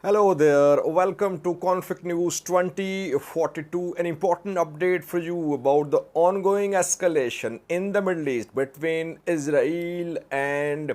Hello there, welcome to Conflict News 2042. An important update for you about the ongoing escalation in the Middle East between Israel and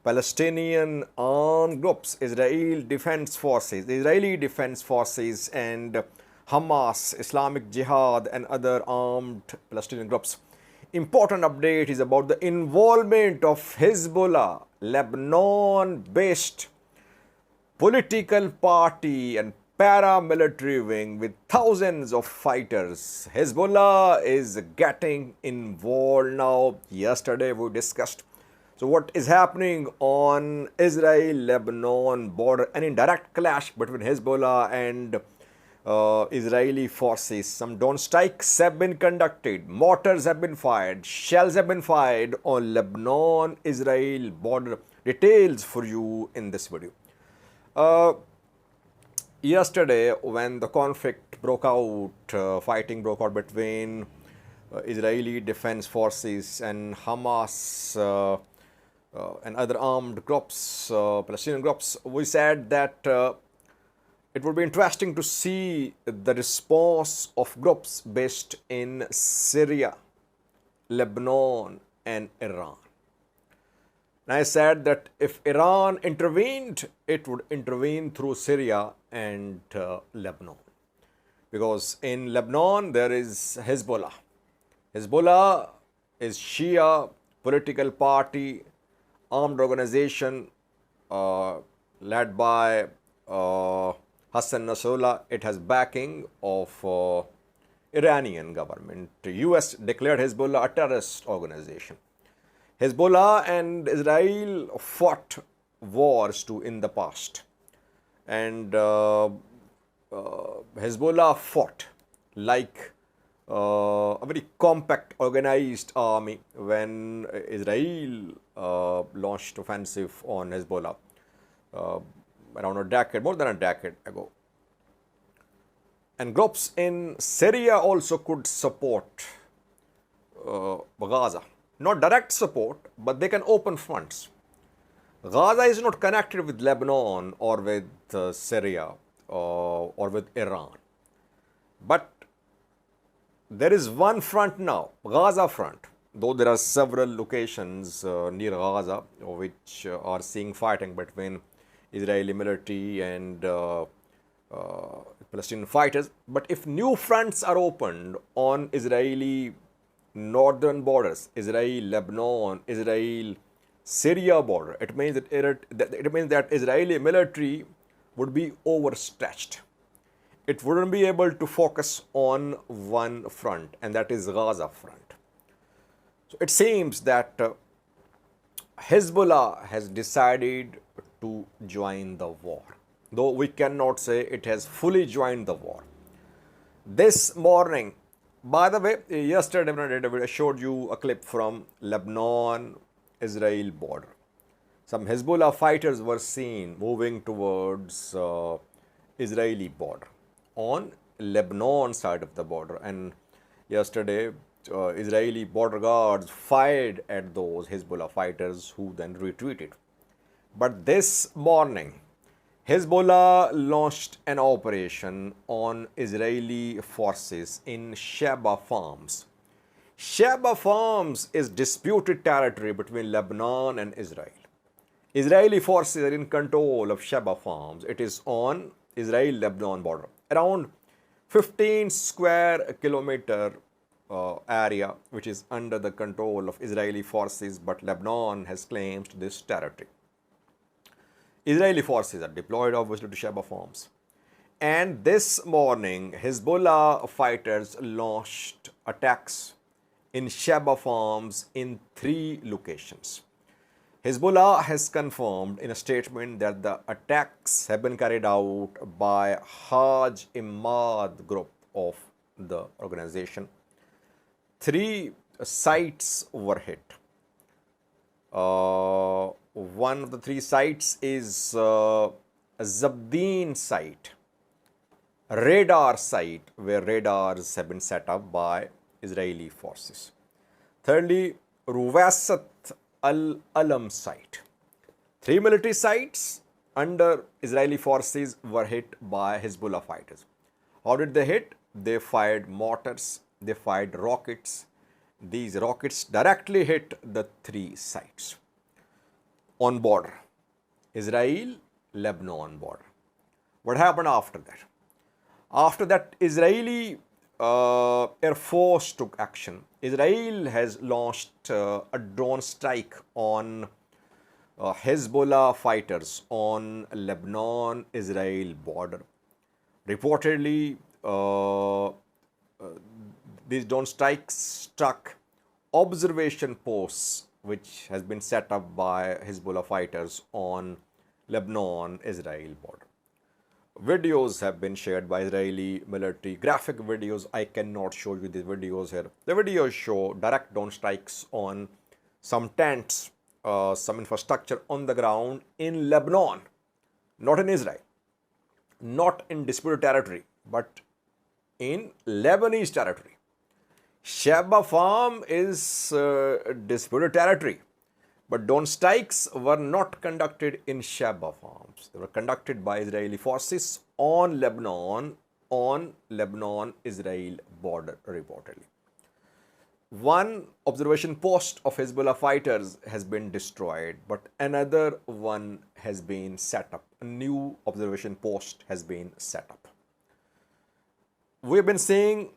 Palestinian armed groups, Israeli Defense Forces and Hamas, Islamic Jihad and other armed Palestinian groups. Important update is about the involvement of Hezbollah, Lebanon-based political party and paramilitary wing with thousands of fighters. Hezbollah is getting involved now. Yesterday we discussed. So what is happening on Israel-Lebanon border? An indirect clash between Hezbollah and Israeli forces. Some drone strikes have been conducted. Mortars have been fired. Shells have been fired on Lebanon-Israel border. Details for you in this video. Yesterday, when the conflict broke out, fighting broke out between Israeli Defense Forces and Hamas and other armed groups, Palestinian groups, we said that it would be interesting to see the response of groups based in Syria, Lebanon, and Iran. And I said that if Iran intervened, it would intervene through Syria and Lebanon. Because in Lebanon, there is Hezbollah. Hezbollah is Shia political party, armed organization led by Hassan Nasrallah. It has backing of Iranian government. The US declared Hezbollah a terrorist organization. Hezbollah and Israel fought wars too in the past, and Hezbollah fought like a very compact, organized army when Israel launched offensive on Hezbollah around a decade, more than a decade ago. And groups in Syria also could support Gaza. Not direct support, but they can open fronts. Gaza is not connected with Lebanon or with Syria or with Iran. But there is one front now, Gaza front, though there are several locations near Gaza which are seeing fighting between Israeli military and Palestinian fighters. But if new fronts are opened on Israeli northern borders, Israel, Lebanon, Israel, Syria border, it means that Israeli military would be overstretched. It wouldn't be able to focus on one front, and that is Gaza front. So it seems that Hezbollah has decided to join the war, though we cannot say it has fully joined the war. This morning, by the way, yesterday I showed you a clip from Lebanon-Israel border. Some Hezbollah fighters were seen moving towards Israeli border on Lebanon side of the border. And yesterday, Israeli border guards fired at those Hezbollah fighters who then retreated. But this morning, Hezbollah launched an operation on Israeli forces in Sheba farms. Sheba farms is disputed territory between Lebanon and Israel. Israeli forces are in control of Sheba farms. It is on Israel-Lebanon border. Around 15 square kilometer area which is under the control of Israeli forces, but Lebanon has claimed this territory. Israeli forces are deployed obviously to Sheba farms. And this morning, Hezbollah fighters launched attacks in Sheba farms in 3 locations. Hezbollah has confirmed in a statement that the attacks have been carried out by Haj Imad group of the organization. 3 sites were hit. One of the 3 sites is a Zabdeen site, a radar site where radars have been set up by Israeli forces. Thirdly, Ruwasat al-Alam site. 3 military sites under Israeli forces were hit by Hezbollah fighters. How did they hit? They fired mortars, they fired rockets. These rockets directly hit the three sites on border, Israel, Lebanon border. What happened after that? After that, Israeli Air Force took action. Israel has launched a drone strike on Hezbollah fighters on Lebanon-Israel border. Reportedly, these drone strikes struck observation posts which has been set up by Hezbollah fighters on Lebanon-Israel border. Videos have been shared by Israeli military, graphic videos. I cannot show you these videos here. The videos show direct drone strikes on some tents, some infrastructure on the ground in Lebanon, not in Israel, not in disputed territory, but in Lebanese territory. Sheba farm is disputed territory, but drone strikes were not conducted in Sheba farms. They were conducted by Israeli forces on Lebanon, Israel border reportedly. One observation post of Hezbollah fighters has been destroyed, but another one has been set up. A new observation post has been set up. We've been seeing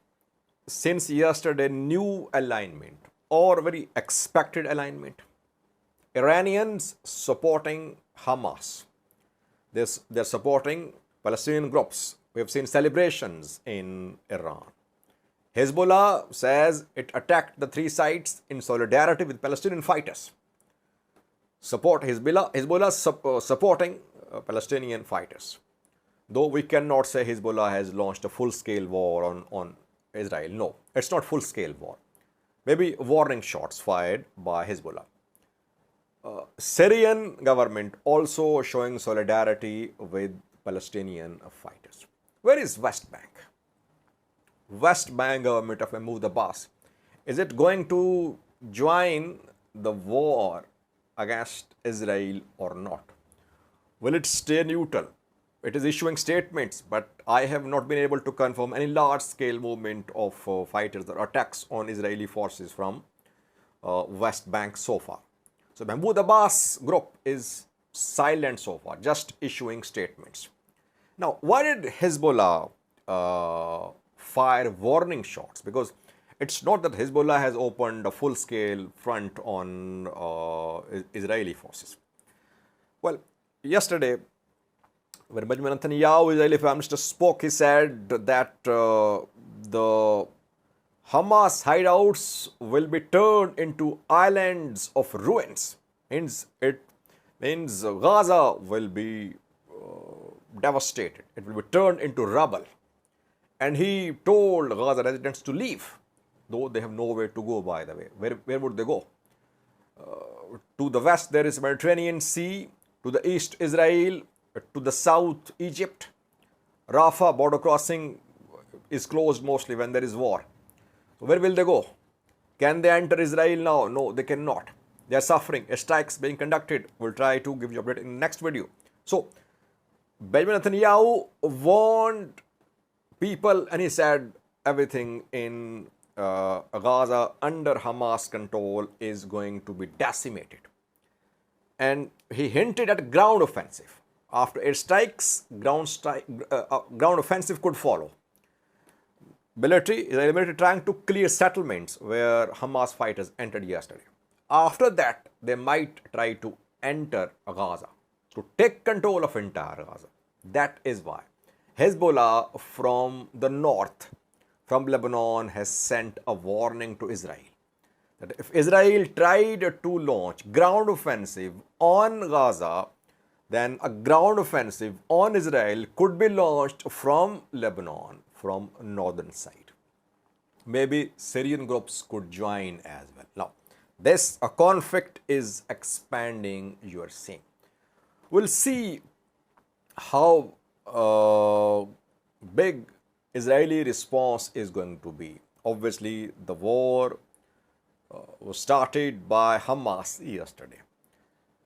since yesterday new alignment or very expected alignment. Iranians supporting Hamas. They're supporting Palestinian groups. We have seen celebrations in Iran. Hezbollah says it attacked the three sites in solidarity with Palestinian fighters. Hezbollah supporting Palestinian fighters. Though we cannot say Hezbollah has launched a full-scale war on Israel. No, it's not full-scale war. Maybe warning shots fired by Hezbollah. Syrian government also showing solidarity with Palestinian fighters. Where is West Bank? West Bank government of Mahmoud Abbas, is it going to join the war against Israel or not? Will it stay neutral? It is issuing statements, but I have not been able to confirm any large-scale movement of fighters or attacks on Israeli forces from West Bank so far. So Mahmoud Abbas group is silent so far, just issuing statements. Now, why did Hezbollah fire warning shots? Because it's not that Hezbollah has opened a full-scale front on Israeli forces. Well, yesterday, when Benjamin Netanyahu, Israeli Prime Minister, spoke, he said that the Hamas hideouts will be turned into islands of ruins. It means Gaza will be devastated. It will be turned into rubble. And he told Gaza residents to leave, though they have nowhere to go, by the way. Where would they go? To the west, there is Mediterranean Sea. To the east, Israel. To the south, Egypt. Rafah border crossing is closed mostly when there is war. So where will they go? Can they enter Israel now? No, they cannot. They are suffering. Strikes being conducted. We'll try to give you update in the next video. So, Benjamin Netanyahu warned people and he said everything in Gaza under Hamas control is going to be decimated. And he hinted at ground offensive. After airstrikes, ground offensive could follow. Israeli military trying to clear settlements where Hamas fighters entered yesterday. After that, they might try to enter Gaza, to take control of entire Gaza. That is why Hezbollah from the north, from Lebanon, has sent a warning to Israel that if Israel tried to launch ground offensive on Gaza, then a ground offensive on Israel could be launched from Lebanon, from northern side. Maybe Syrian groups could join as well. Now, this conflict is expanding, you are seeing. We'll see how big Israeli response is going to be. Obviously, the war was started by Hamas yesterday.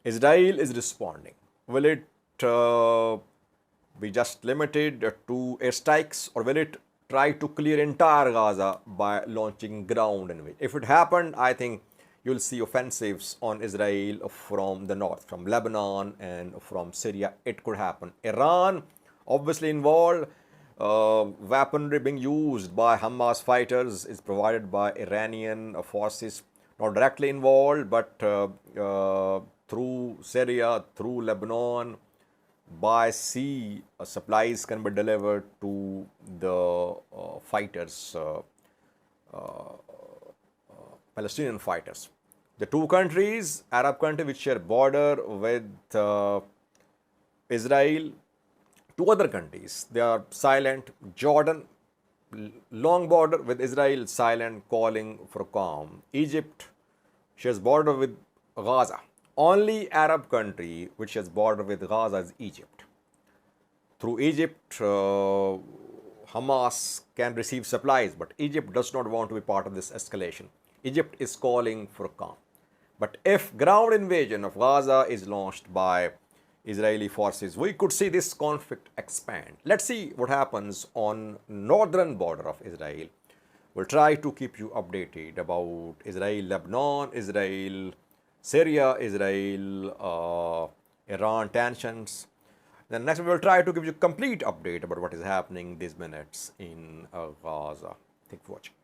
Israel is responding. Will it be just limited to airstrikes, or will it try to clear entire Gaza by launching ground invasion? If it happened, I think you'll see offensives on Israel from the north, from Lebanon and from Syria. It could happen. Iran obviously involved. Weaponry being used by Hamas fighters is provided by Iranian forces, not directly involved, but through Syria, through Lebanon, by sea, supplies can be delivered to the fighters, Palestinian fighters. The two countries, Arab countries which share border with Israel, two other countries, they are silent. Jordan, long border with Israel, silent, calling for calm. Egypt shares border with Gaza. Only Arab country which has border with Gaza is Egypt. Through Egypt, Hamas can receive supplies, but Egypt does not want to be part of this escalation. Egypt is calling for calm. But if ground invasion of Gaza is launched by Israeli forces, we could see this conflict expand. Let's see what happens on northern border of Israel. We'll try to keep you updated about Israel, Lebanon, Israel, Syria, Israel, Iran tensions. Then next we will try to give you complete update about what is happening these minutes in Gaza. Thank you for watching.